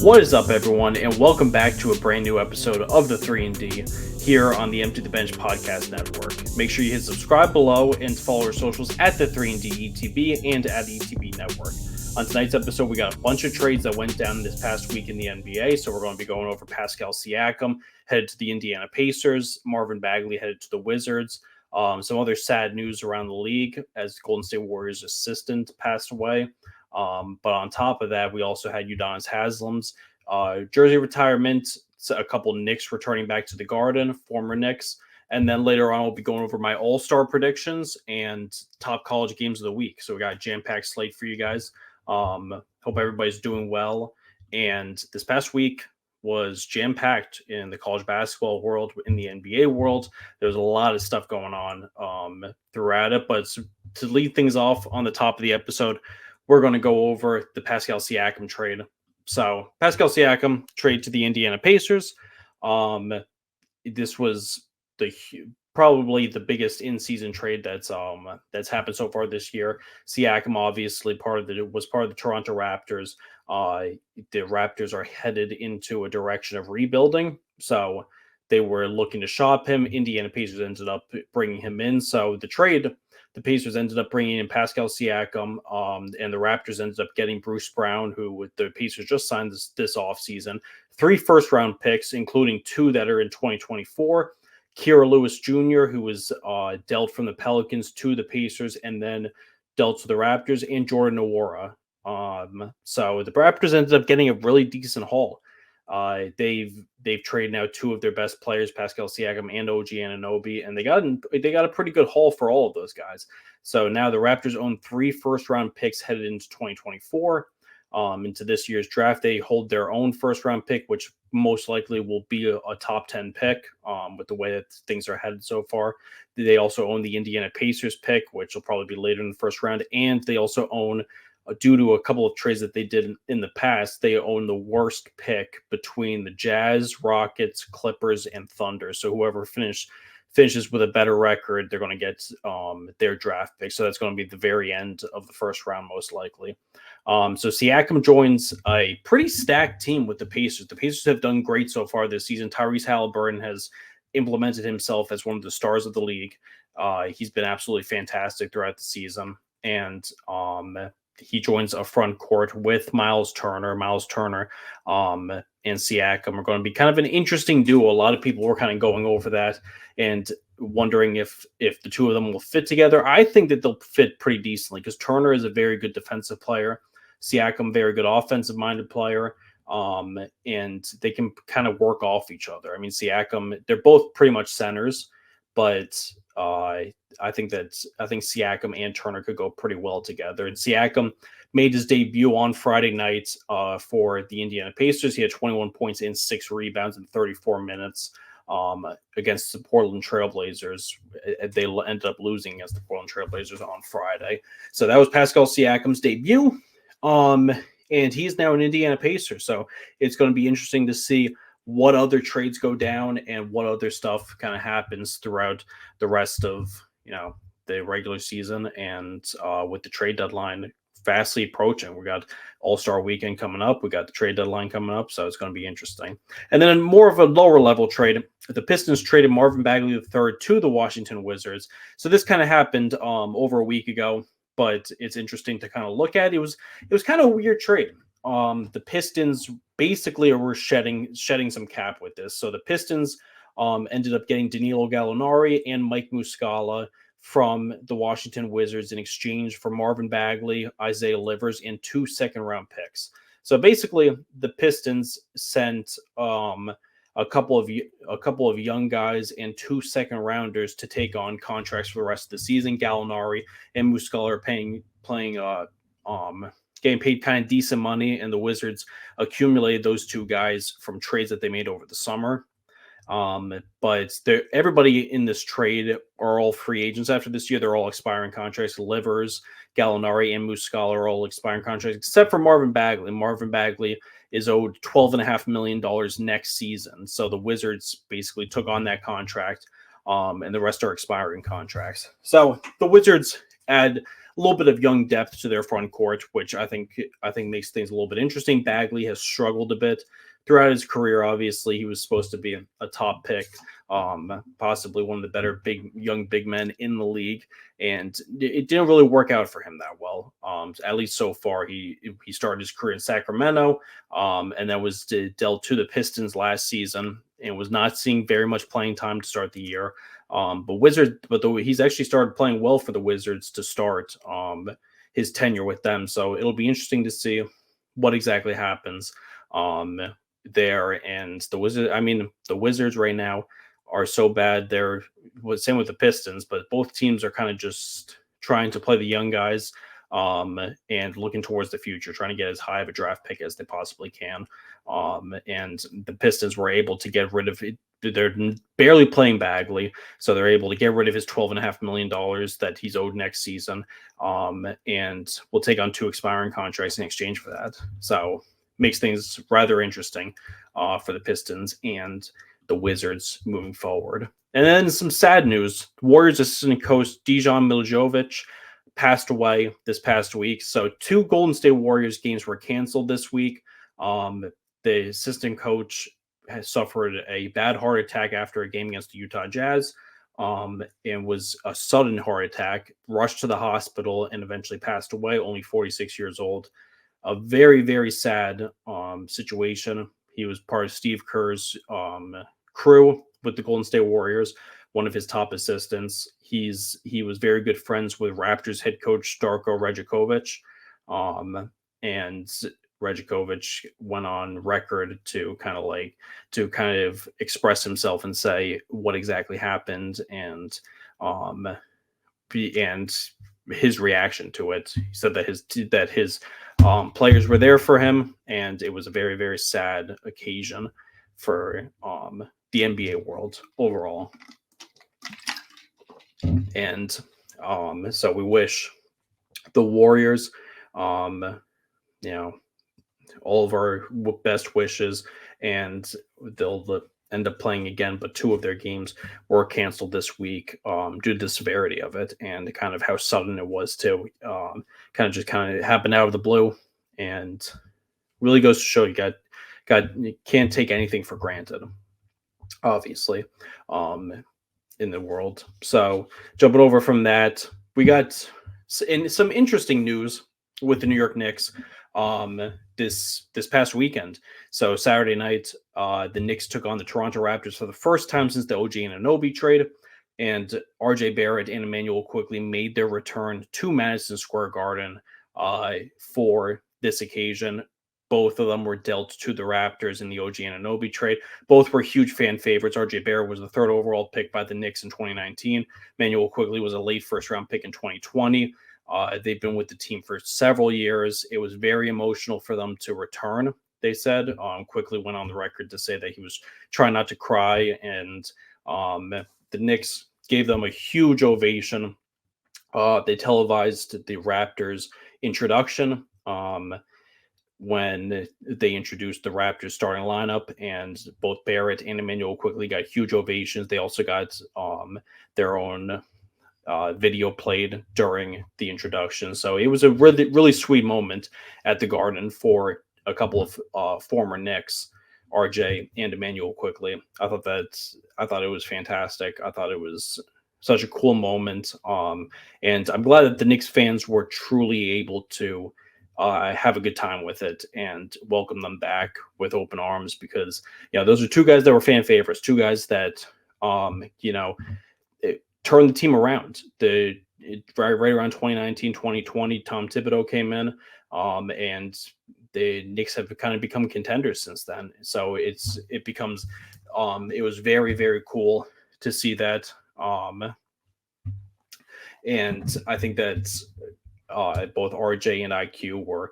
What is up, everyone, and welcome back to a brand new episode of the 3&D here on the Empty the Bench Podcast Network. Make sure you hit subscribe below and follow our socials at the 3&D ETB and at ETB Network. On tonight's episode, we got a bunch of trades that went down this past week in the NBA, so we're going to be going over Pascal Siakam headed to the Indiana Pacers, Marvin Bagley headed to the Wizards, some other sad news around the league as Golden State Warriors assistant passed away. But on top of that, we also had Udonis Haslem's jersey retirement, a couple Knicks returning back to the Garden, former Knicks, and then later on we'll be going over my all-star predictions and top college games of the week. So we got a jam-packed slate for you guys. Hope everybody's doing well. And this past week was jam-packed in the college basketball world, in the NBA world. There's a lot of stuff going on throughout it. But to lead things off on the top of the episode, we're going to go over the Pascal Siakam trade. So Pascal Siakam trade to the Indiana Pacers. This was probably the biggest in-season trade that's happened so far this year. Siakam obviously was part of the Toronto Raptors. The Raptors are headed into a direction of rebuilding, so they were looking to shop him. Indiana Pacers ended up bringing him in. So the Pacers ended up bringing in Pascal Siakam, and the Raptors ended up getting Bruce Brown, who the Pacers just signed this offseason. 3 first-round picks, including 2 that are in 2024. Kira Lewis Jr., who was dealt from the Pelicans to the Pacers and then dealt to the Raptors, and Jordan Nwora. So the Raptors ended up getting a really decent haul. They've traded now 2 of their best players, Pascal Siakam and OG Anunoby, and they got a pretty good haul for all of those guys. So now the Raptors own 3 first-round picks headed into 2024. Into this year's draft, they hold their own first-round pick, which most likely will be a top 10 pick with the way that things are headed so far. They also own the Indiana Pacers pick, which will probably be later in the first round, and they also own, due to a couple of trades that they did in the past, they own the worst pick between the Jazz, Rockets, Clippers, and Thunder. So whoever finishes with a better record, they're going to get their draft pick. So that's going to be the very end of the first round, most likely. So Siakam joins a pretty stacked team with the Pacers. The Pacers have done great so far this season. Tyrese Halliburton has implemented himself as one of the stars of the league. He's been absolutely fantastic throughout the season. And he joins a front court with Miles Turner. And Siakam are going to be kind of an interesting duo. A lot of people were kind of going over that and wondering if the two of them will fit together. I think that they'll fit pretty decently because Turner is a very good defensive player. Siakam, very good offensive-minded player. And they can kind of work off each other. I mean, Siakam, they're both pretty much centers, but I think Siakam and Turner could go pretty well together. And Siakam made his debut on Friday night for the Indiana Pacers. He had 21 points and 6 rebounds in 34 minutes against the Portland Trailblazers. They ended up losing against the Portland Trailblazers on Friday. So that was Pascal Siakam's debut. And he's now an Indiana Pacer. So it's going to be interesting to see what other trades go down and what other stuff kind of happens throughout the rest of, the regular season. And with the trade deadline fastly approaching, we got All-Star Weekend coming up. We got the trade deadline coming up. So it's going to be interesting. And then more of a lower level trade, the Pistons traded Marvin Bagley III to the Washington Wizards. So this kind of happened over a week ago, but it's interesting to kind of look at. It was kind of a weird trade. The Pistons basically were shedding some cap with this. So the Pistons ended up getting Danilo Gallinari and Mike Muscala from the Washington Wizards in exchange for Marvin Bagley, Isaiah Livers, and 2 second-round picks. So basically, the Pistons sent a couple of young guys and 2 second-rounders to take on contracts for the rest of the season. Gallinari and Muscala are getting paid kind of decent money, and the Wizards accumulated those 2 guys from trades that they made over the summer. But everybody in this trade are all free agents after this year. They're all expiring contracts. Livers, Gallinari, and Muscala are all expiring contracts, except for Marvin Bagley. Marvin Bagley is owed $12.5 million next season. So the Wizards basically took on that contract, and the rest are expiring contracts. So the Wizards add little bit of young depth to their front court, which I think makes things a little bit interesting. Bagley has struggled a bit throughout his career. Obviously, he was supposed to be a top pick, possibly one of the better young big men in the league, and it didn't really work out for him that well. At least so far, he started his career in Sacramento, and then was dealt to the Pistons last season, and was not seeing very much playing time to start the year. He's actually started playing well for the Wizards to start his tenure with them. So it'll be interesting to see what exactly happens there. And the Wizards right now are so bad. They're same with the Pistons, but both teams are kind of just trying to play the young guys and looking towards the future, trying to get as high of a draft pick as they possibly can. And the Pistons were able to get rid of it. They're barely playing Bagley, so they're able to get rid of his $12.5 million that he's owed next season, and will take on 2 expiring contracts in exchange for that. So makes things rather interesting for the Pistons and the Wizards moving forward. And then some sad news. Warriors assistant coach Dejan Milojevic passed away this past week. So 2 Golden State Warriors games were canceled this week. The assistant coach has suffered a bad heart attack after a game against the Utah Jazz, and was a sudden heart attack, rushed to the hospital, and eventually passed away, only 46 years old. A very, very sad situation. He was part of Steve Kerr's crew with the Golden State Warriors, one of his top assistants. He was very good friends with Raptors head coach Darko Rajakovic, and Rajakovic went on record to kind of express himself and say what exactly happened and his reaction to it. He said that his players were there for him, and it was a very, very sad occasion for the NBA world overall. And so we wish the Warriors, all of our best wishes, and they'll end up playing again, but 2 of their games were canceled this week due to the severity of it and kind of how sudden it was too. Kind of happened out of the blue, and really goes to show you can't take anything for granted, obviously, in the world. So jumping over from that, we got some interesting news with the New York Knicks this past weekend. So Saturday night, the Knicks took on the Toronto Raptors for the first time since the OG Anunoby trade, and RJ Barrett and Immanuel Quickley made their return to Madison Square Garden for this occasion. Both of them were dealt to the Raptors in the OG Anunoby trade. Both were huge fan favorites. RJ Barrett was the 3rd overall pick by the Knicks in 2019. Immanuel Quickley was a late first-round pick in 2020. They've been with the team for several years. It was very emotional for them to return, they said. Quickley went on the record to say that he was trying not to cry, and the Knicks gave them a huge ovation. They televised the Raptors introduction when they introduced the Raptors starting lineup, and both Barrett and Immanuel Quickley got huge ovations. They also got their own video played during the introduction. So it was a really, really sweet moment at the Garden for a couple of former Knicks, RJ and Immanuel Quickley. I thought it was fantastic. I thought it was such a cool moment. And I'm glad that the Knicks fans were truly able to have a good time with it and welcome them back with open arms, because those are 2 guys that were fan favorites, 2 guys that turned the team around. Right around 2019, 2020, Tom Thibodeau came in, and the Knicks have kind of become contenders since then. So it was very, very cool to see that. And I think that both RJ and IQ were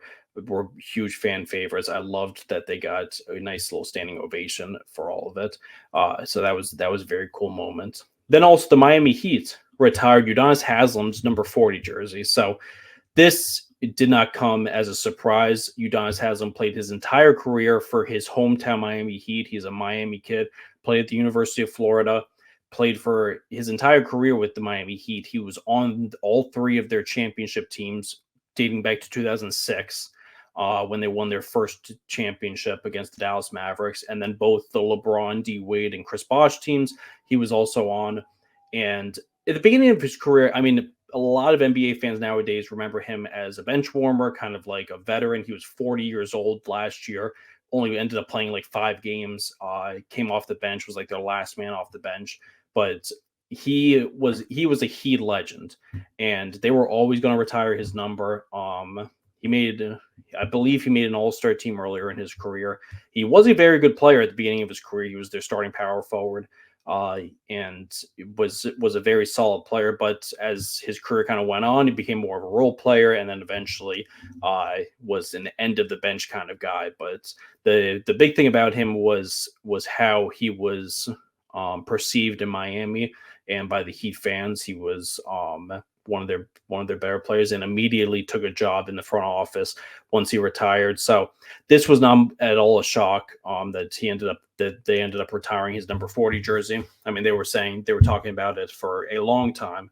huge fan favorites. I loved that they got a nice little standing ovation for all of it. So that was a very cool moment. Then also the Miami Heat retired Udonis Haslem's number 40 jersey. So this did not come as a surprise. Udonis Haslem played his entire career for his hometown Miami Heat. He's a Miami kid, played at the University of Florida, played for his entire career with the Miami Heat. He was on all three of their championship teams dating back to 2006 when they won their first championship against the Dallas Mavericks. And then both the LeBron, D. Wade, and Chris Bosh teams he was also on. And at the beginning of his career, I mean, a lot of NBA fans nowadays remember him as a bench warmer, kind of like a veteran. He was 40 years old last year, only ended up playing like 5 games, came off the bench, was like their last man off the bench. But he was a Heat legend, and they were always going to retire his number. I believe he made an all-star team earlier in his career. He was a very good player at the beginning of his career. He was their starting power forward. And was a very solid player, but as his career kind of went on, he became more of a role player, and then eventually was an end of the bench kind of guy. But the big thing about him was how he was perceived in Miami and by the Heat fans. He was one of their better players, and immediately took a job in the front office once he retired. So this was not at all a shock that they ended up retiring his number 40 jersey. I mean, they were talking about it for a long time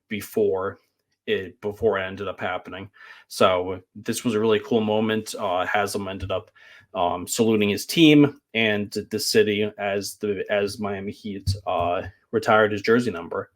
before it ended up happening. So this was a really cool moment. Haslem ended up saluting his team and the city as Miami Heat retired his jersey number.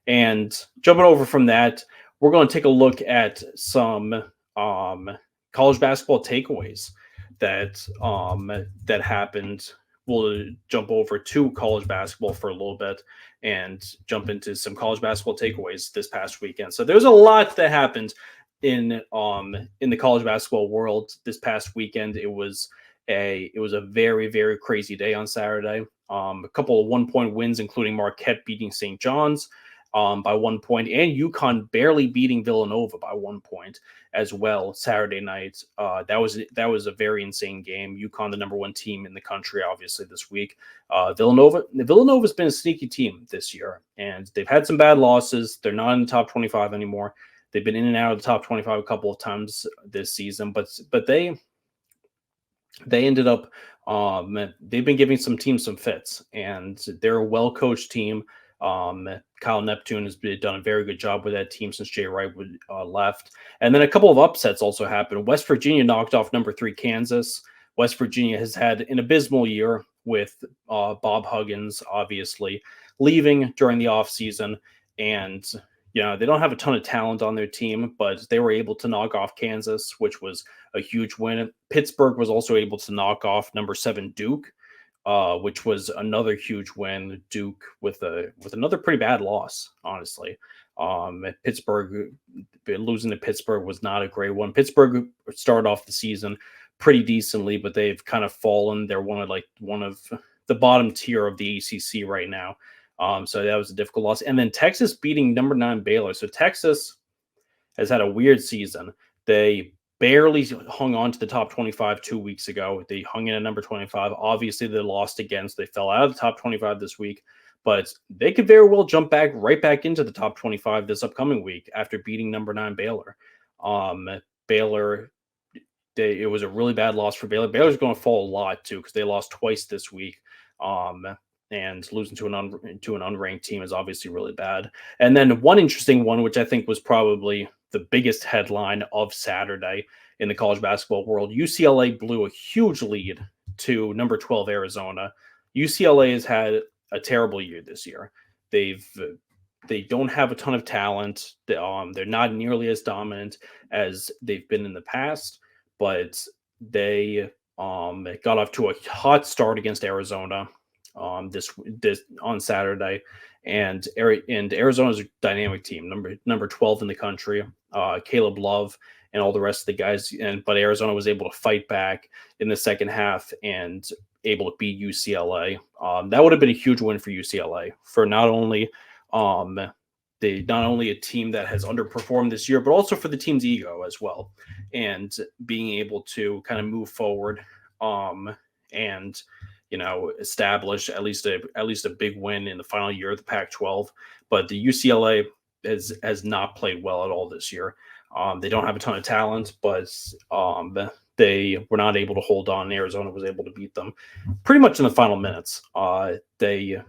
And jumping over from that, we're going to take a look at some college basketball takeaways that happened. We'll jump over to college basketball for a little bit and jump into some college basketball takeaways this past weekend. So there's a lot that happened in the college basketball world this past weekend. It was a very, very crazy day on Saturday. A couple of 1-point wins, including Marquette beating St. John's by 1 point, and UConn barely beating Villanova by 1 point as well Saturday night. That was a very insane game. UConn, the number 1 team in the country, obviously this week. Villanova's been a sneaky team this year, and they've had some bad losses. They're not in the top 25 anymore. They've been in and out of the top 25 a couple of times this season, but they ended up they've been giving some teams some fits, and they're a well-coached team. Kyle Neptune has done a very good job with that team since Jay Wright left. And then a couple of upsets also happened. West Virginia knocked off number 3 Kansas. West Virginia has had an abysmal year with Bob Huggins, obviously, leaving during the offseason. And, they don't have a ton of talent on their team, but they were able to knock off Kansas, which was a huge win. Pittsburgh was also able to knock off number 7 Duke, which was another huge win. Duke with another pretty bad loss, honestly. Pittsburgh losing to Pittsburgh was not a great one. Pittsburgh started off the season pretty decently, but they've kind of fallen. They're one of the bottom tier of the ACC right now. So that was a difficult loss. And then Texas beating number 9 Baylor. So Texas has had a weird season. They barely hung on to the top 25 2 weeks ago. They hung in at number 25. Obviously, they lost again, so they fell out of the top 25 this week. But they could very well jump right back into the top 25 this upcoming week after beating number 9 Baylor. Baylor, it was a really bad loss for Baylor. Baylor's going to fall a lot, too, because they lost twice this week. And losing to an unranked team is obviously really bad. And then one interesting one, which I think was probably the biggest headline of Saturday in the college basketball world, UCLA blew a huge lead to number 12 Arizona. UCLA has had a terrible year this year. They don't have a ton of talent. They're not nearly as dominant as they've been in the past, but they got off to a hot start against Arizona this on Saturday, and Arizona's a dynamic team, number 12 in the country. Caleb Love and all the rest of the guys, but Arizona was able to fight back in the second half and able to beat UCLA. That would have been a huge win for UCLA, for not only a team that has underperformed this year, but also for the team's ego as well, and being able to kind of move forward and establish at least a big win in the final year of the Pac-12. But the UCLA has not played well at all this year. They don't have a ton of talent, but they were not able to hold on. Arizona was able to beat them pretty much in the final minutes. They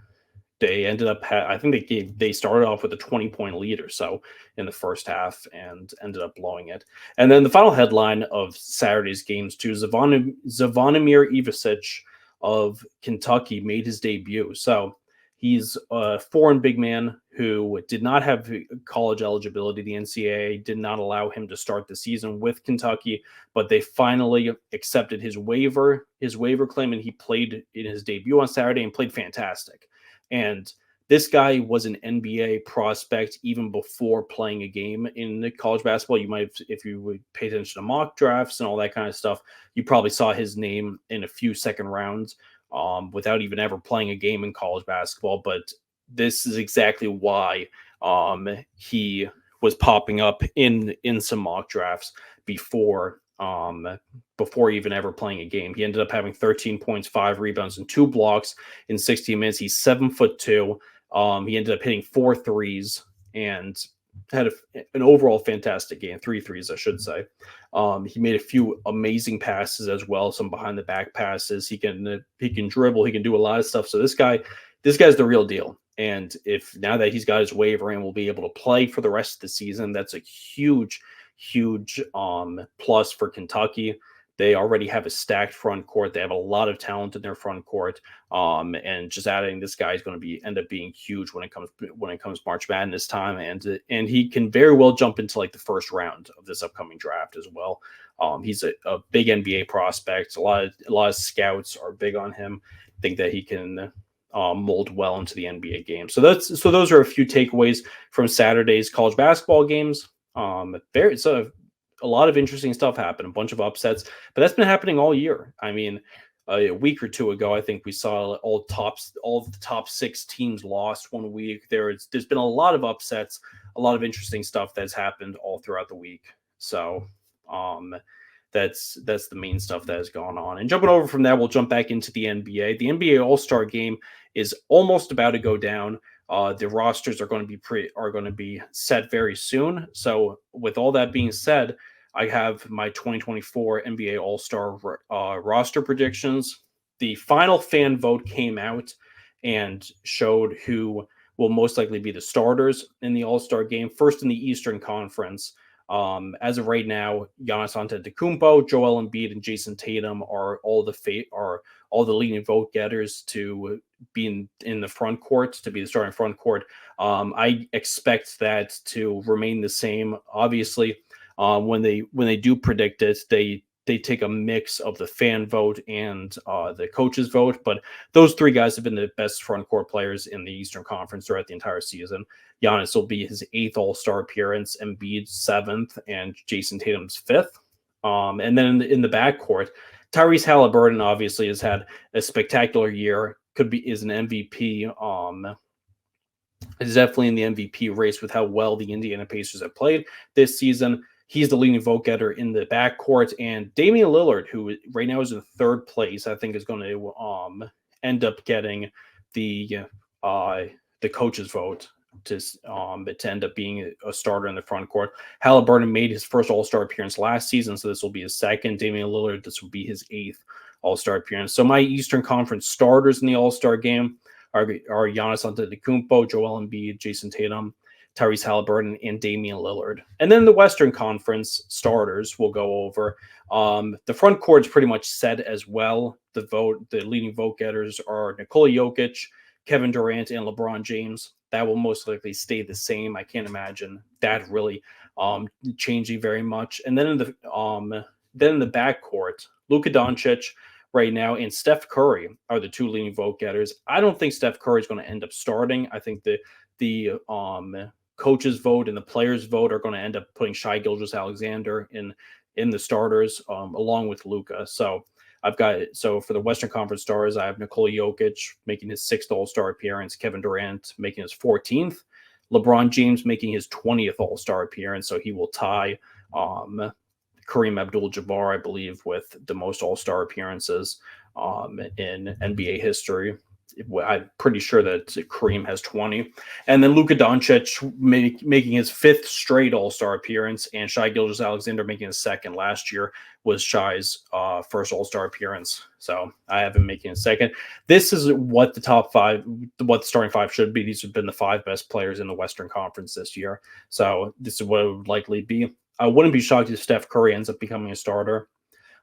they ended up, I think they started off with a 20-point lead or so in the first half and ended up blowing it. And then the final headline of Saturday's games too, Zvonimir Ivicic of Kentucky made his debut. So he's a foreign big man who did not have college eligibility. The NCAA did not allow him to start the season with Kentucky, but they finally accepted his waiver claim, and he played in his debut on Saturday and played fantastic. And this guy was an NBA prospect even before playing a game in college basketball. You might, if you would pay attention to mock drafts and all that kind of stuff, you probably saw his name in a few second rounds without even ever playing a game in college basketball. But this is exactly why he was popping up in some mock drafts before even ever playing a game. He ended up having 13 points, 5 rebounds, and 2 blocks in 16 minutes. He's 7'2". He ended up hitting 4 threes and had an overall fantastic game, 3 threes, I should say. He made a few amazing passes as well, some behind the back passes. He can dribble, he can do a lot of stuff. So this guy's the real deal. And if now that he's got his waiver and will be able to play for the rest of the season, that's a huge plus for Kentucky. They already have a stacked front court. They have a lot of talent in their front court. And just adding this guy is going to end up being huge when it comes March Madness time. And he can very well jump into like the first round of this upcoming draft as well. He's a big NBA prospect. A lot of scouts are big on him. Think that he can mold well into the NBA game. So those are a few takeaways from Saturday's college basketball games. It's a lot of interesting stuff happened, a bunch of upsets, but that's been happening all year. I mean, a week or two ago, I think we saw all of the top 6 teams lost one week. There's been a lot of upsets, a lot of interesting stuff that's happened all throughout the week. So that's the main stuff that has gone on. And jumping over from that, we'll jump back into the NBA. The NBA All-Star Game is almost about to go down. The rosters are going to be set very soon. So with all that being said, I have my 2024 NBA All-Star roster predictions. The final fan vote came out and showed who will most likely be the starters in the All-Star Game. First in the Eastern Conference. As of right now, Giannis Antetokounmpo, Joel Embiid, and Jason Tatum are all the leading vote getters to be in the front court, to be the starting front court. I expect that to remain the same. Obviously, when they do predict it, they take a mix of the fan vote and the coaches vote. But those 3 guys have been the best front court players in the Eastern Conference throughout the entire season. Giannis will be his 8th All-Star appearance, Embiid 7th, and Jason Tatum's 5th. And then in the backcourt, Tyrese Halliburton obviously has had a spectacular year. Is an MVP. Is definitely in the MVP race with how well the Indiana Pacers have played this season. He's the leading vote getter in the backcourt, and Damian Lillard, who right now is in 3rd place, I think is going to end up getting the coaches vote to end up being a starter in the front court. Halliburton made his first All-Star appearance last season, so this will be his 2nd. Damian Lillard, this will be his 8th All-Star appearance. So my Eastern Conference starters in the All-Star game are Giannis Antetokounmpo, Joel Embiid, Jason Tatum, Tyrese Halliburton, and Damian Lillard. And then the Western Conference starters we'll go over. The front court is pretty much set as well. The leading vote getters are Nikola Jokic, Kevin Durant, and LeBron James. That will most likely stay the same. I can't imagine that really changing very much. And then in the backcourt, Luka Doncic right now and Steph Curry are the 2 leading vote getters. I don't think Steph Curry is going to end up starting. I think the coaches vote and the players vote are going to end up putting Shai Gilgeous-Alexander in the starters along with Luka. So for the Western Conference stars, I have Nikola Jokic making his 6th All-Star appearance, Kevin Durant making his 14th, LeBron James making his 20th All-Star appearance, so he will tie Kareem Abdul-Jabbar, I believe, with the most All-Star appearances in NBA history. I'm pretty sure that Kareem has 20. And then Luka Doncic making his 5th straight All-Star appearance, and Shai Gilgeous-Alexander making his 2nd. Last year was Shai's first All-Star appearance. So I have him making his 2nd. This is what the top 5, what the starting 5 should be. These have been the 5 best players in the Western Conference this year. So this is what it would likely be. I wouldn't be shocked if Steph Curry ends up becoming a starter.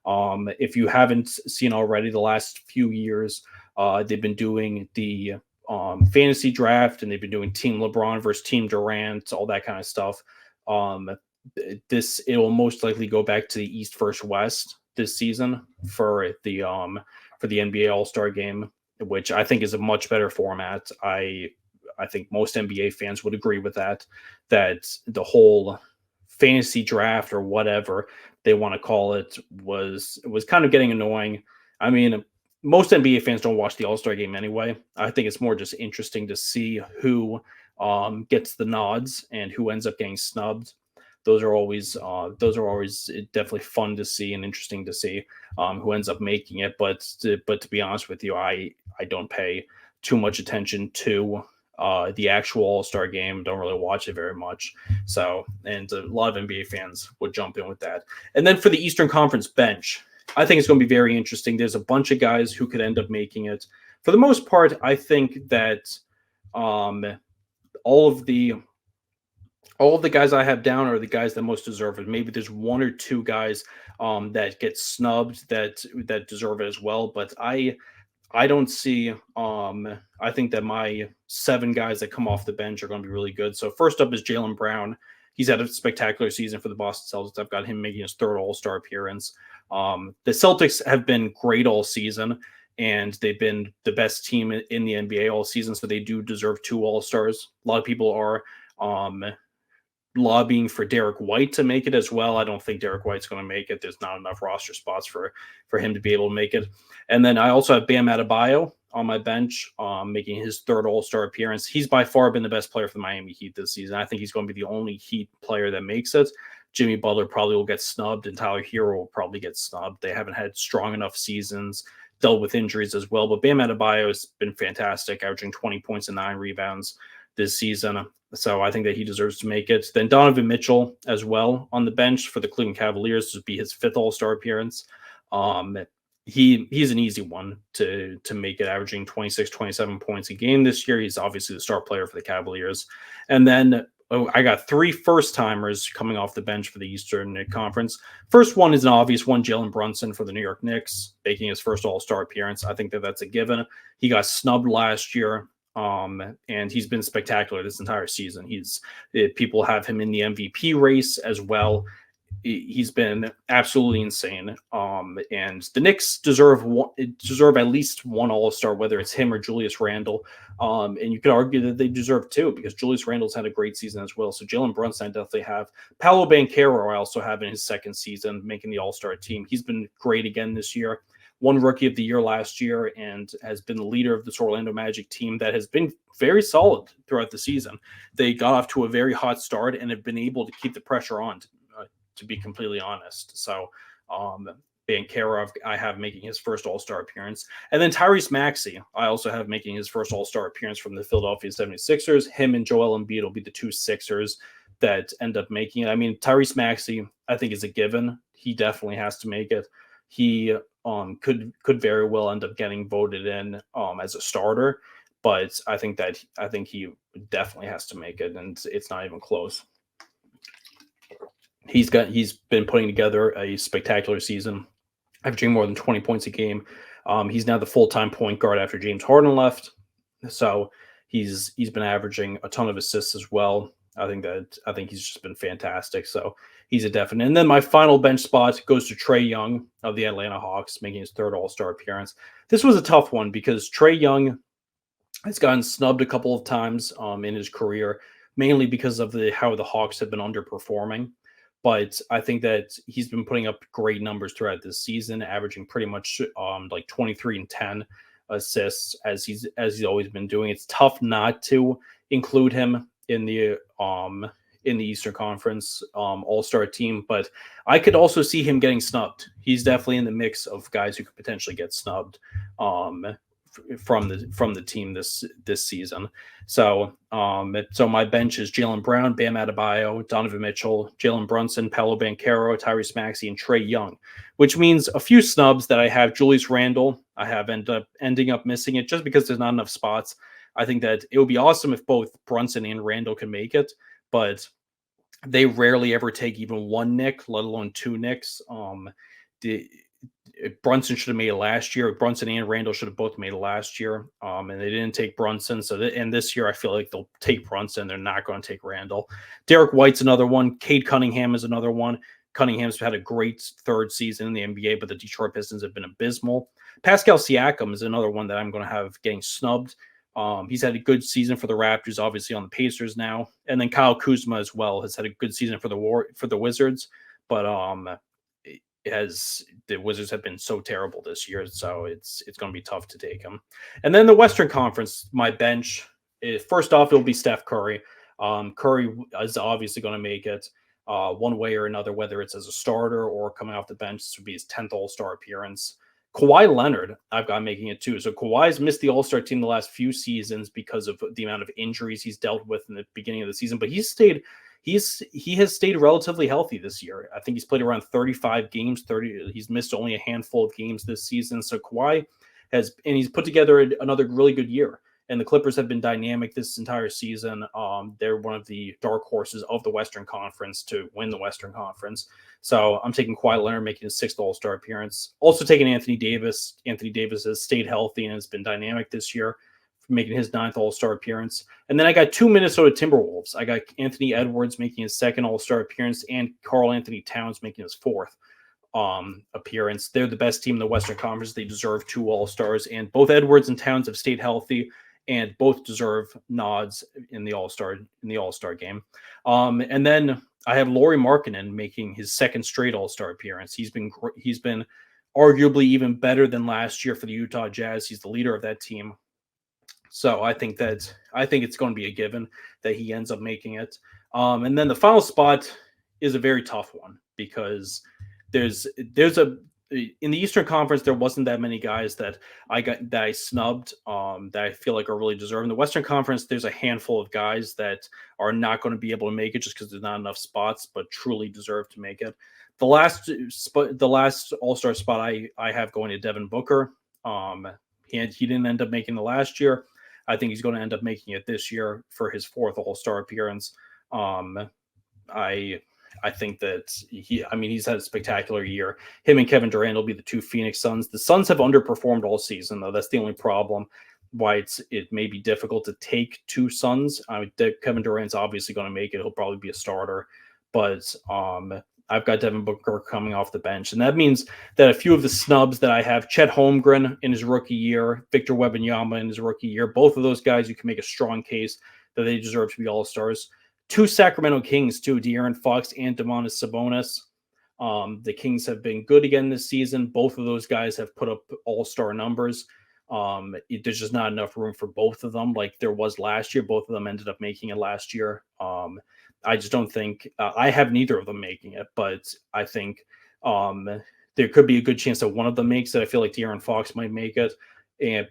If you haven't seen already, the last few years, they've been doing the fantasy draft, and they've been doing Team LeBron versus Team Durant, all that kind of stuff. It will most likely go back to the East versus West this season for the NBA All-Star Game, which I think is a much better format. I think most NBA fans would agree with that the whole fantasy draft, or whatever they want to call it, was kind of getting annoying. I mean, most NBA fans don't watch the All-Star Game anyway. I think it's more just interesting to see who gets the nods and who ends up getting snubbed. Those are always definitely fun to see and interesting to see who ends up making it. But to be honest with you, I don't pay too much attention to the actual All-Star Game. Don't really watch it very much. So, and a lot of NBA fans would jump in with that. And then for the Eastern Conference bench, I think it's going to be very interesting. There's a bunch of guys who could end up making it. For the most part, I think that all of the guys I have down are the guys that most deserve it. Maybe there's 1 or 2 guys that get snubbed that deserve it as well. But I don't see. I think that my 7 guys that come off the bench are going to be really good. So first up is Jaylen Brown. He's had a spectacular season for the Boston Celtics. I've got him making his 3rd All-Star appearance. The Celtics have been great all season, and they've been the best team in the NBA all season, so they do deserve 2 All-Stars. A lot of people are lobbying for Derek White to make it as well. I don't think Derek White's going to make it. There's not enough roster spots for him to be able to make it. And then I also have Bam Adebayo on my bench, making his 3rd All-Star appearance. He's by far been the best player for the Miami Heat this season. I think he's going to be the only Heat player that makes it. Jimmy Butler probably will get snubbed, and Tyler Hero will probably get snubbed. They haven't had strong enough seasons, dealt with injuries as well. But Bam Adebayo has been fantastic, averaging 20 points and 9 rebounds this season. So I think that he deserves to make it. Then Donovan Mitchell as well on the bench for the Cleveland Cavaliers. This would be his 5th All-Star appearance. He's an easy one to make it, averaging 26, 27 points a game this year. He's obviously the star player for the Cavaliers. And then I got 3 first-timers coming off the bench for the Eastern Conference. First one is an obvious one, Jalen Brunson for the New York Knicks, making his 1st All-Star appearance. I think that that's a given. He got snubbed last year, and he's been spectacular this entire season. People have him in the MVP race as well. He's been absolutely insane. And the Knicks deserve at least 1 All-Star, whether it's him or Julius Randle. And you could argue that they deserve 2 because Julius Randle's had a great season as well. So Jalen Brunson I definitely have. Paolo Banchero I also have in his 2nd season, making the All-Star team. He's been great again this year. Won Rookie of the Year last year and has been the leader of this Orlando Magic team that has been very solid throughout the season. They got off to a very hot start and have been able to keep the pressure on, to be completely honest. So Banchero I have making his 1st All-Star appearance. And then Tyrese Maxey I also have making his 1st All-Star appearance from the Philadelphia 76ers. Him and Joel Embiid will be the 2 Sixers that end up making it. I mean, Tyrese Maxey I think is a given. He definitely has to make it. He could very well end up getting voted in as a starter, but I think he definitely has to make it, and it's not even close. He's been putting together a spectacular season, averaging more than 20 points a game. He's now the full-time point guard after James Harden left, so he's been averaging a ton of assists as well. I think he's just been fantastic. So he's a definite. And then my final bench spot goes to Trae Young of the Atlanta Hawks, making his 3rd All-Star appearance. This was a tough one because Trae Young has gotten snubbed a couple of times in his career, mainly because of how the Hawks have been underperforming. But I think that he's been putting up great numbers throughout this season, averaging pretty much like 23 and 10 assists as he's always been doing. It's tough not to include him in the Eastern Conference All-Star team, but I could also see him getting snubbed. He's definitely in the mix of guys who could potentially get snubbed from the team this season. So my bench is Jaylen Brown, Bam Adebayo, Donovan Mitchell, Jalen Brunson, Paolo Banchero, Tyrese Maxey, and Trae Young, which means a few snubs that I have. Julius Randle, I have ending up missing it just because there's not enough spots. I think that it would be awesome if both Brunson and Randle can make it, but they rarely ever take even one Knick, let alone two Knicks. Brunson should have made it last year. Brunson and Randle should have both made it last year, and they didn't take Brunson. So, and this year I feel like they'll take Brunson. They're not going to take Randle. Derek White's another one. Cade Cunningham is another one. Cunningham's had a great third season in the NBA, but the Detroit Pistons have been abysmal. Pascal Siakam is another one that I'm going to have getting snubbed. He's had a good season for the Raptors, obviously on the Pacers now, and then Kyle Kuzma as well has had a good season for the Wizards, but the Wizards have been so terrible this year, so it's going to be tough to take him. And then the Western Conference, my bench is, first off, it'll be Steph Curry. Curry is obviously going to make it one way or another, whether it's as a starter or coming off the bench. This would be his 10th All-Star appearance. Kawhi Leonard, I've got making it too. So Kawhi's missed the All-Star team the last few seasons because of the amount of injuries he's dealt with in the beginning of the season, but he has stayed relatively healthy this year. I think he's played around 35 games, he's missed only a handful of games this season. So Kawhi he's put together another really good year. And the Clippers have been dynamic this entire season. They're one of the dark horses of the Western Conference to win the Western Conference. So I'm taking Kawhi Leonard making his 6th All-Star appearance. Also taking Anthony Davis. Anthony Davis has stayed healthy and has been dynamic this year, making his 9th All-Star appearance. And then I got 2 Minnesota Timberwolves. I got Anthony Edwards making his 2nd All-Star appearance and Karl Anthony Towns making his 4th appearance. They're the best team in the Western Conference. They deserve 2 All-Stars, and both Edwards and Towns have stayed healthy and both deserve nods in the All-Star game. And then I have Lauri Markkanen making his 2nd straight All-Star appearance. He's been arguably even better than last year for the Utah Jazz. He's the leader of that team. So I think it's going to be a given that he ends up making it. And then the final spot is a very tough one because there's in the Eastern Conference, there wasn't that many guys that I snubbed that I feel like are really deserving. The Western Conference, there's a handful of guys that are not going to be able to make it just because there's not enough spots, but truly deserve to make it. The last All-Star spot I have going to Devin Booker. He didn't end up making the last year. I think he's going to end up making it this year for his 4th All-Star appearance. I think that he's had a spectacular year. Him and Kevin Durant will be the 2 Phoenix Suns. The Suns have underperformed all season, though. That's the only problem why it may be difficult to take 2 Suns. Kevin Durant's obviously going to make it. He'll probably be a starter, but I've got Devin Booker coming off the bench, and that means that a few of the snubs that I have, Chet Holmgren in his rookie year, Victor Wembanyama in his rookie year, both of those guys, you can make a strong case that they deserve to be All-Stars. 2 Sacramento Kings, too, De'Aaron Fox and Domantas Sabonis. The Kings have been good again this season. Both of those guys have put up all-star numbers. There's just not enough room for both of them like there was last year. Both of them ended up making it last year. I just don't think I have neither of them making it, but I think there could be a good chance that one of them makes it. I feel like De'Aaron Fox might make it.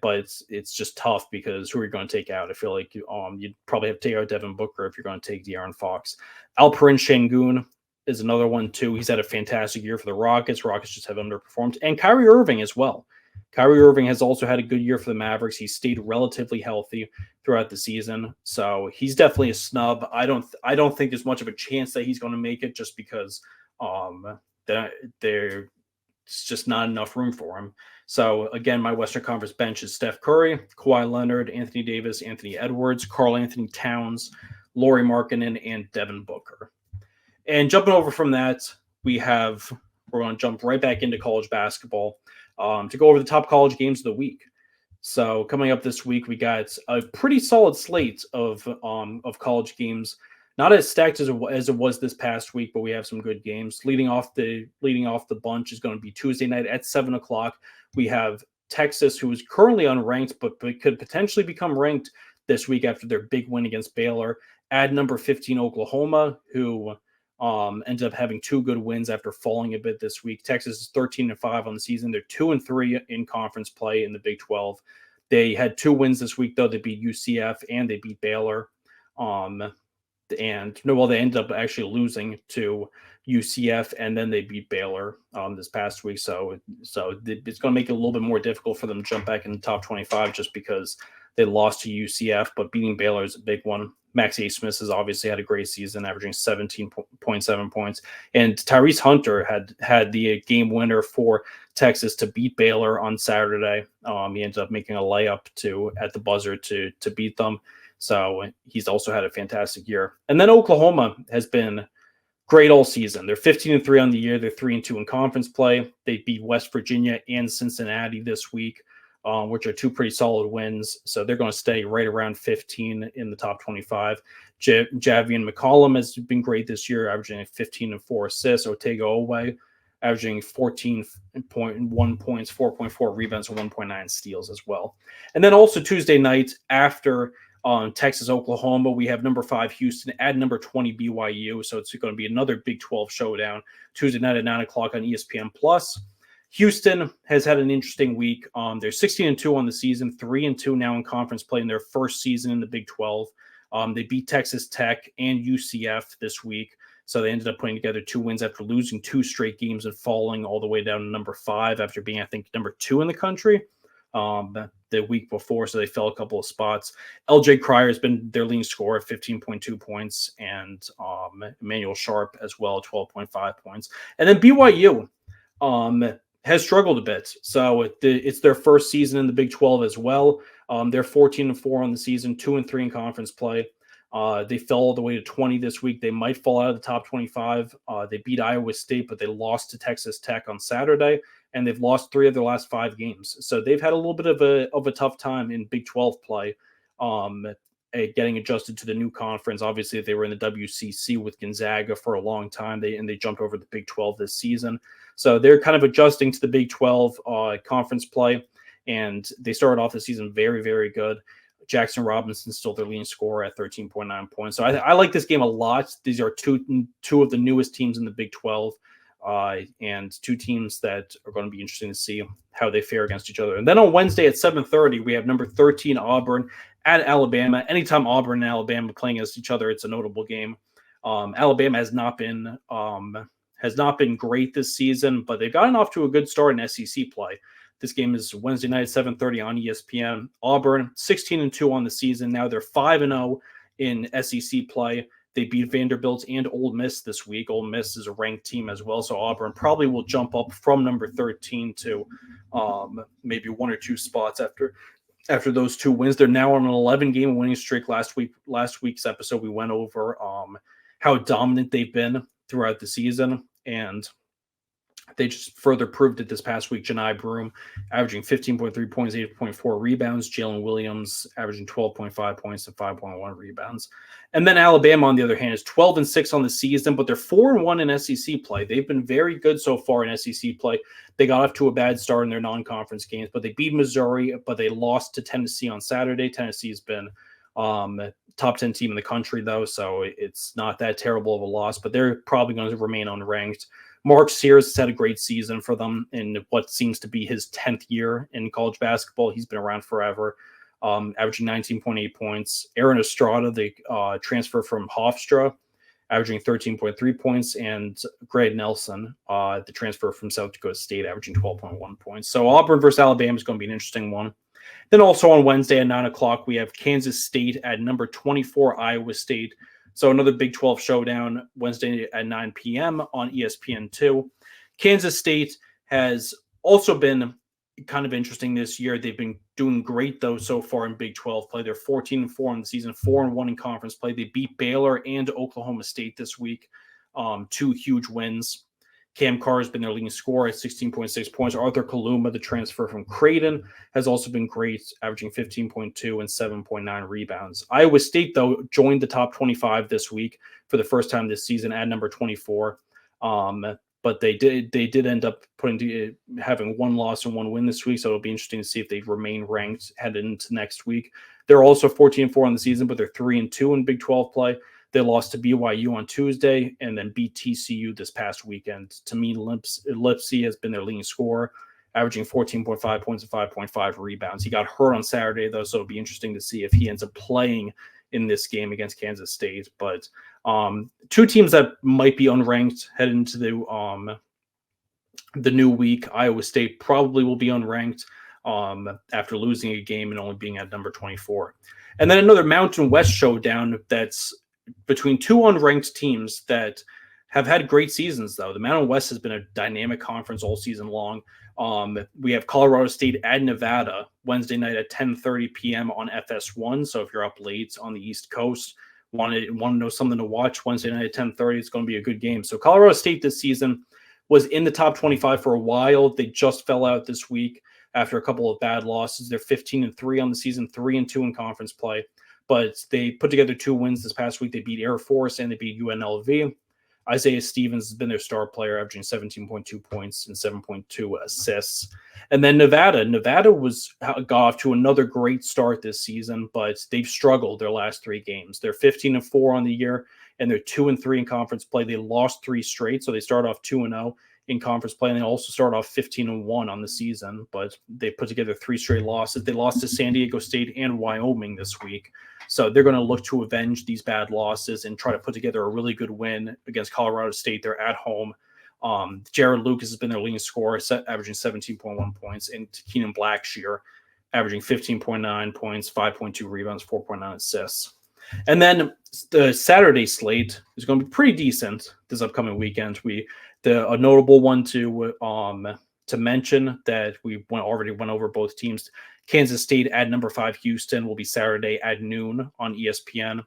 But it's just tough because who are you going to take out? I feel like you'd probably have to take out Devin Booker if you're going to take De'Aaron Fox. Alperen Şengün is another one too. He's had a fantastic year for the Rockets. Rockets just have underperformed. And Kyrie Irving as well. Kyrie Irving has also had a good year for the Mavericks. He's stayed relatively healthy throughout the season. So he's definitely a snub. I don't think there's much of a chance that he's going to make it just because there's just not enough room for him. So again, my Western Conference bench is Steph Curry, Kawhi Leonard, Anthony Davis, Anthony Edwards, Karl Anthony Towns, Lauri Markkanen, and Devin Booker. And jumping over from that, we're going to jump right back into college basketball to go over the top college games of the week. So coming up this week, we got a pretty solid slate of college games. Not as stacked as it was this past week, but we have some good games. Leading off the bunch is going to be Tuesday night at 7:00. We have Texas, who is currently unranked, but could potentially become ranked this week after their big win against Baylor. Add number 15 Oklahoma, who ended up having 2 good wins after falling a bit this week. Texas is 13-5 on the season. They're 2-3 in conference play in the Big 12. They had 2 wins this week, though. They beat UCF and they beat Baylor. They ended up actually losing to UCF, and then they beat Baylor this past week. So it's going to make it a little bit more difficult for them to jump back in the top 25 just because they lost to UCF, but beating Baylor is a big one. Max A. Smith has obviously had a great season, averaging 17.7 points. And Tyrese Hunter had the game winner for Texas to beat Baylor on Saturday. He ended up making a layup at the buzzer to beat them. So he's also had a fantastic year. And then Oklahoma has been great all season. They're 15-3 on the year. They're 3-2 in conference play. They beat West Virginia and Cincinnati this week, which are 2 pretty solid wins. So they're going to stay right around 15 in the top 25. Javian McCollum has been great this year, averaging 15 and 4 assists. Otega Oweh averaging 14.1 points, 4.4 rebounds, and 1.9 steals as well. And then also Tuesday night after Texas, Oklahoma, we have number 5 Houston at number 20 BYU. So it's going to be another Big 12 showdown Tuesday night at 9 o'clock on ESPN+. Houston has had an interesting week. They're 16-2 on the season, 3-2 now in conference play in their first season in the Big 12. They beat Texas Tech and UCF this week. So they ended up putting together 2 wins after losing 2 straight games and falling all the way down to number 5 after being, I think, number 2 in the country the week before. So they fell a couple of spots. LJ Cryer has been their leading scorer at 15.2 points, and Emmanuel Sharp as well, 12.5 points. And then BYU has struggled a bit. So it's their first season in the Big 12 as well. They're 14-4 on the season, 2-3 in conference play. They fell all the way to 20 this week. They might fall out of the top 25. They beat Iowa State, but they lost to Texas Tech on Saturday, and they've lost 3 of their last 5 games. So they've had a little bit of a tough time in Big 12 play, getting adjusted to the new conference. Obviously, they were in the WCC with Gonzaga for a long time. They jumped over the Big 12 this season. So they're kind of adjusting to the Big 12 conference play, and they started off the season very, very good. Jackson Robinson still their leading scorer at 13.9 points. So I like this game a lot. These are two of the newest teams in the Big 12, and 2 teams that are going to be interesting to see how they fare against each other. And then on Wednesday at 7:30, we have number 13 Auburn at Alabama. Anytime Auburn and Alabama playing against each other, it's a notable game. Alabama has not been great this season, but they've gotten off to a good start in SEC play. This game is Wednesday night at 7:30 on ESPN. Auburn, 16-2 on the season. Now they're 5-0 in SEC play. They beat Vanderbilt and Ole Miss this week. Ole Miss is a ranked team as well, so Auburn probably will jump up from number 13 to maybe 1 or 2 spots after those 2 wins. They're now on an 11-game winning streak. Last week's episode, we went over how dominant they've been throughout the season, and they just further proved it this past week. Janai Broom averaging 15.3 points, 8.4 rebounds. Jalen Williams averaging 12.5 points and 5.1 rebounds. And then Alabama, on the other hand, is 12-6 on the season, but they're 4-1 in SEC play. They've been very good so far in SEC play. They got off to a bad start in their non-conference games, but they beat Missouri, but they lost to Tennessee on Saturday. Tennessee has been top 10 team in the country, though, so it's not that terrible of a loss, but they're probably going to remain unranked. Mark Sears has had a great season for them in what seems to be his 10th year in college basketball. He's been around forever, averaging 19.8 points. Aaron Estrada, the transfer from Hofstra, averaging 13.3 points. And Greg Nelson, the transfer from South Dakota State, averaging 12.1 points. So Auburn versus Alabama is going to be an interesting one. Then also on Wednesday at 9 o'clock, we have Kansas State at number 24 Iowa State. So another Big 12 showdown Wednesday at 9 p.m. on ESPN2. Kansas State has also been kind of interesting this year. They've been doing great, though, so far in Big 12 play. They're 14-4 in the season, 4-1 in conference play. They beat Baylor and Oklahoma State this week, 2 huge wins. Cam Carr has been their leading scorer at 16.6 points. Arthur Kaluma, the transfer from Creighton, has also been great, averaging 15.2 and 7.9 rebounds. Iowa State, though, joined the top 25 this week for the first time this season at number 24. But they did end up having 1 loss and 1 win this week, so it'll be interesting to see if they remain ranked headed into next week. They're also 14-4 on the season, but they're 3-2 in Big 12 play. They lost to BYU on Tuesday and then beat TCU this past weekend. Tamim Lipsey has been their leading scorer, averaging 14.5 points and 5.5 rebounds. He got hurt on Saturday, though, so it'll be interesting to see if he ends up playing in this game against Kansas State. But two teams that might be unranked heading into the new week. Iowa State probably will be unranked after losing a game and only being at number 24. And then another Mountain West showdown that's between two unranked teams that have had great seasons, though. The Mountain West has been a dynamic conference all season long. We have Colorado State at Nevada Wednesday night at 10:30 p.m. on FS1. So if you're up late on the East Coast, want to know something to watch Wednesday night at 10:30, it's going to be a good game. So Colorado State this season was in the top 25 for a while. They just fell out this week after a couple of bad losses. They're 15-3 on the season, 3-2 in conference play. But they put together 2 wins this past week. They beat Air Force and they beat UNLV. Isaiah Stevens has been their star player, averaging 17.2 points and 7.2 assists. And then Nevada got off to another great start this season, but they've struggled their last 3 games. They're 15-4 on the year, and they're 2-3 in conference play. They lost 3 straight, so they start off 2-0 in conference play, and they also start off 15-1 on the season. But they put together 3 straight losses. They lost to San Diego State and Wyoming this week. So they're going to look to avenge these bad losses and try to put together a really good win against Colorado State. They're at home. Jared Lucas has been their leading scorer, averaging 17.1 points, and Keenan Blackshear averaging 15.9 points, 5.2 rebounds, 4.9 assists. And then the Saturday slate is going to be pretty decent this upcoming weekend. A notable one to mention that we already went over both teams. Kansas State at number 5 Houston will be Saturday at noon on ESPN.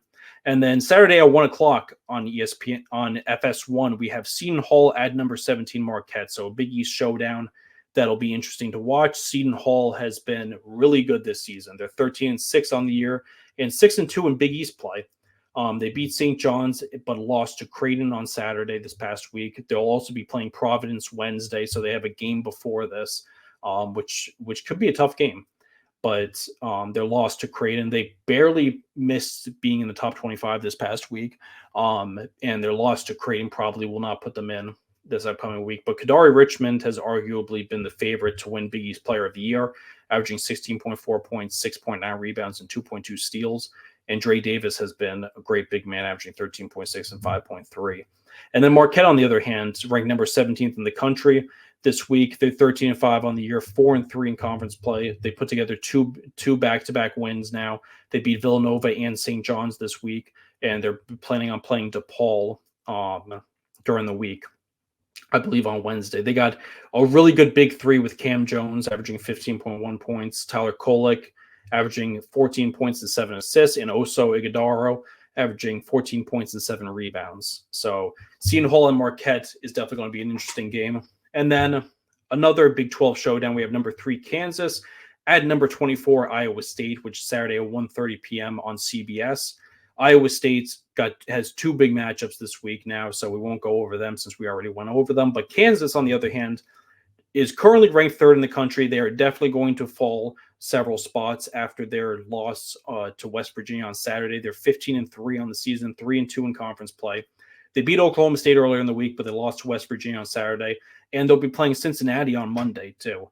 And then Saturday at 1 o'clock on ESPN on FS1, we have Seton Hall at number 17 Marquette. So a Big East showdown that'll be interesting to watch. Seton Hall has been really good this season. They're 13-6 on the year and 6-2 in Big East play. They beat St. John's, but lost to Creighton on Saturday this past week. They'll also be playing Providence Wednesday, so they have a game before this, which could be a tough game. But their loss to Creighton, they barely missed being in the top 25 this past week. And their loss to Creighton probably will not put them in this upcoming week. But Kadari Richmond has arguably been the favorite to win Big East Player of the Year, averaging 16.4 points, 6.9 rebounds, and 2.2 steals. And Dre Davis has been a great big man, averaging 13.6 and 5.3. And then Marquette, on the other hand, ranked number 17th in the country this week. They're 13-5 on the year, 4-3 in conference play. They put together two back-to-back wins now. They beat Villanova and St. John's this week, and they're planning on playing DePaul during the week, I believe on Wednesday. They got a really good big 3 with Cam Jones, averaging 15.1 points, Tyler Kolek averaging 14 points and 7 assists, and Oso Ighodaro averaging 14 points and 7 rebounds. So Seton Hall and Marquette is definitely going to be an interesting game. And then another Big 12 showdown. We have number 3 Kansas at number 24 Iowa State, which is Saturday at 1:30 p.m. on CBS. Iowa State has 2 big matchups this week now, so we won't go over them since we already went over them. But Kansas, on the other hand, is currently ranked 3rd in the country. They are definitely going to fall several spots after their loss to West Virginia on Saturday. They're 15-3 on the season, 3-2 in conference play. They beat Oklahoma State earlier in the week, but they lost to West Virginia on Saturday. And they'll be playing Cincinnati on Monday, too,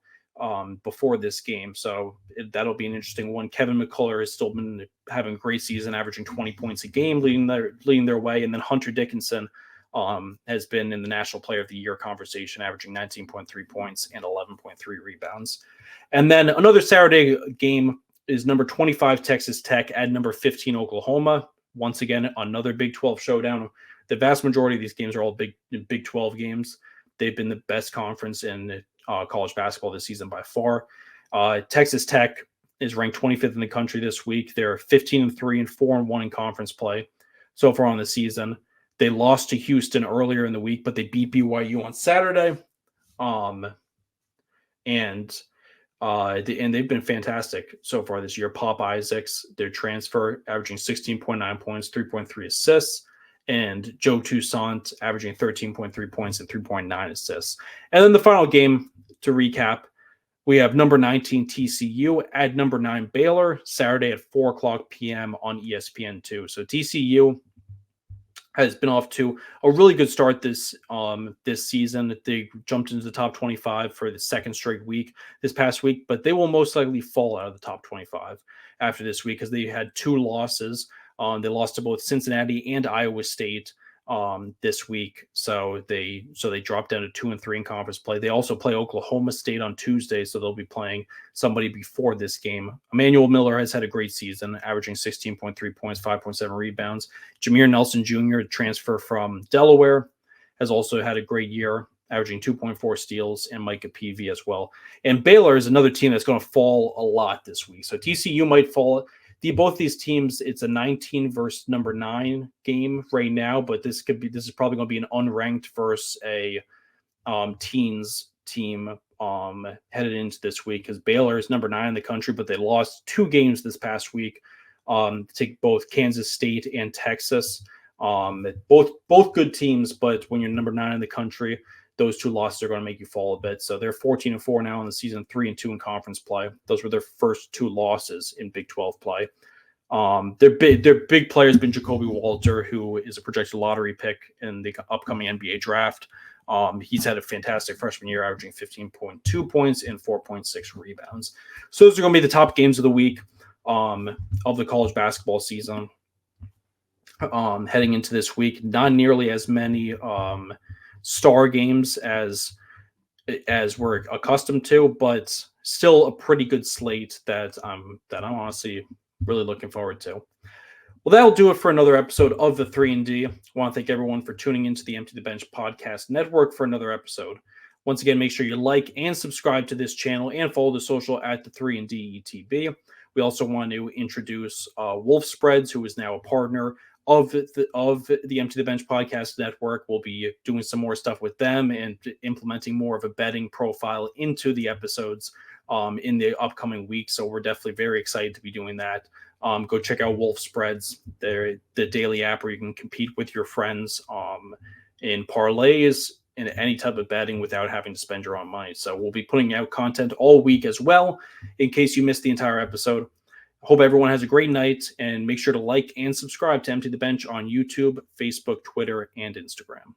before this game. So that'll be an interesting one. Kevin McCullough has still been having a great season, averaging 20 points a game, leading their way. And then Hunter Dickinson has been in the National Player of the Year conversation, averaging 19.3 points and 11.3 rebounds. And then another Saturday game is number 25 Texas Tech at number 15 Oklahoma. Once again, another Big 12 showdown. The vast majority of these games are all Big 12 games. They've been the best conference in college basketball this season by far. Texas Tech is ranked 25th in the country this week. They're 15-3 and 4-1 in conference play so far on the season. They lost to Houston earlier in the week, but they beat BYU on Saturday. And they've been fantastic so far this year. Pop Isaacs, their transfer, averaging 16.9 points, 3.3 assists. And Joe Toussaint averaging 13.3 points and 3.9 assists. And then the final game, to recap, we have number 19 TCU at number 9 Baylor, Saturday at 4 o'clock p.m. on ESPN2. So TCU has been off to a really good start this season. They jumped into the top 25 for the second straight week this past week, but they will most likely fall out of the top 25 after this week because they had two losses. They lost to both Cincinnati and Iowa State this week, so they dropped down to 2-3 in conference play. They also play Oklahoma State on Tuesday, so they'll be playing somebody before this game. Emmanuel Miller has had a great season, averaging 16.3 points, 5.7 rebounds. Jameer Nelson Jr., transfer from Delaware, has also had a great year, averaging 2.4 steals, and Micah Peavy as well. And Baylor is another team that's going to fall a lot this week. So TCU might fall. Both these teams, it's a 19 versus number 9 game right now, but this is probably going to be an unranked versus a teens team headed into this week, because Baylor is number 9 in the country, but they lost 2 games this past week to both Kansas State and Texas. Both good teams, but when you're number 9 in the country, those 2 losses are going to make you fall a bit. So they're 14-4 now in the season, 3-2 in conference play. Those were their first 2 losses in Big 12 play. Their big player has been Jacoby Walter, who is a projected lottery pick in the upcoming NBA draft. He's had a fantastic freshman year, averaging 15.2 points and 4.6 rebounds. So those are going to be the top games of the week of the college basketball season. Heading into this week, not nearly as many star games as we're accustomed to, but still a pretty good slate that I'm honestly really looking forward to. Well, that'll do it for another episode of the 3&D. I want to thank everyone for tuning into the Empty the Bench podcast network for another episode. Once again, make sure you like and subscribe to this channel and follow the social at the 3&D ETB. We also want to introduce WolfSpreads, who is now a partner of the Empty the Bench podcast network. We'll be doing some more stuff with them and implementing more of a betting profile into the episodes in the upcoming week. So we're definitely very excited to be doing that. Go check out WolfSpreads. They're the daily app where you can compete with your friends in parlays and any type of betting without having to spend your own money. So we'll be putting out content all week as well, in case you missed the entire episode. Hope everyone has a great night, and make sure to like and subscribe to Empty the Bench on YouTube, Facebook, Twitter, and Instagram.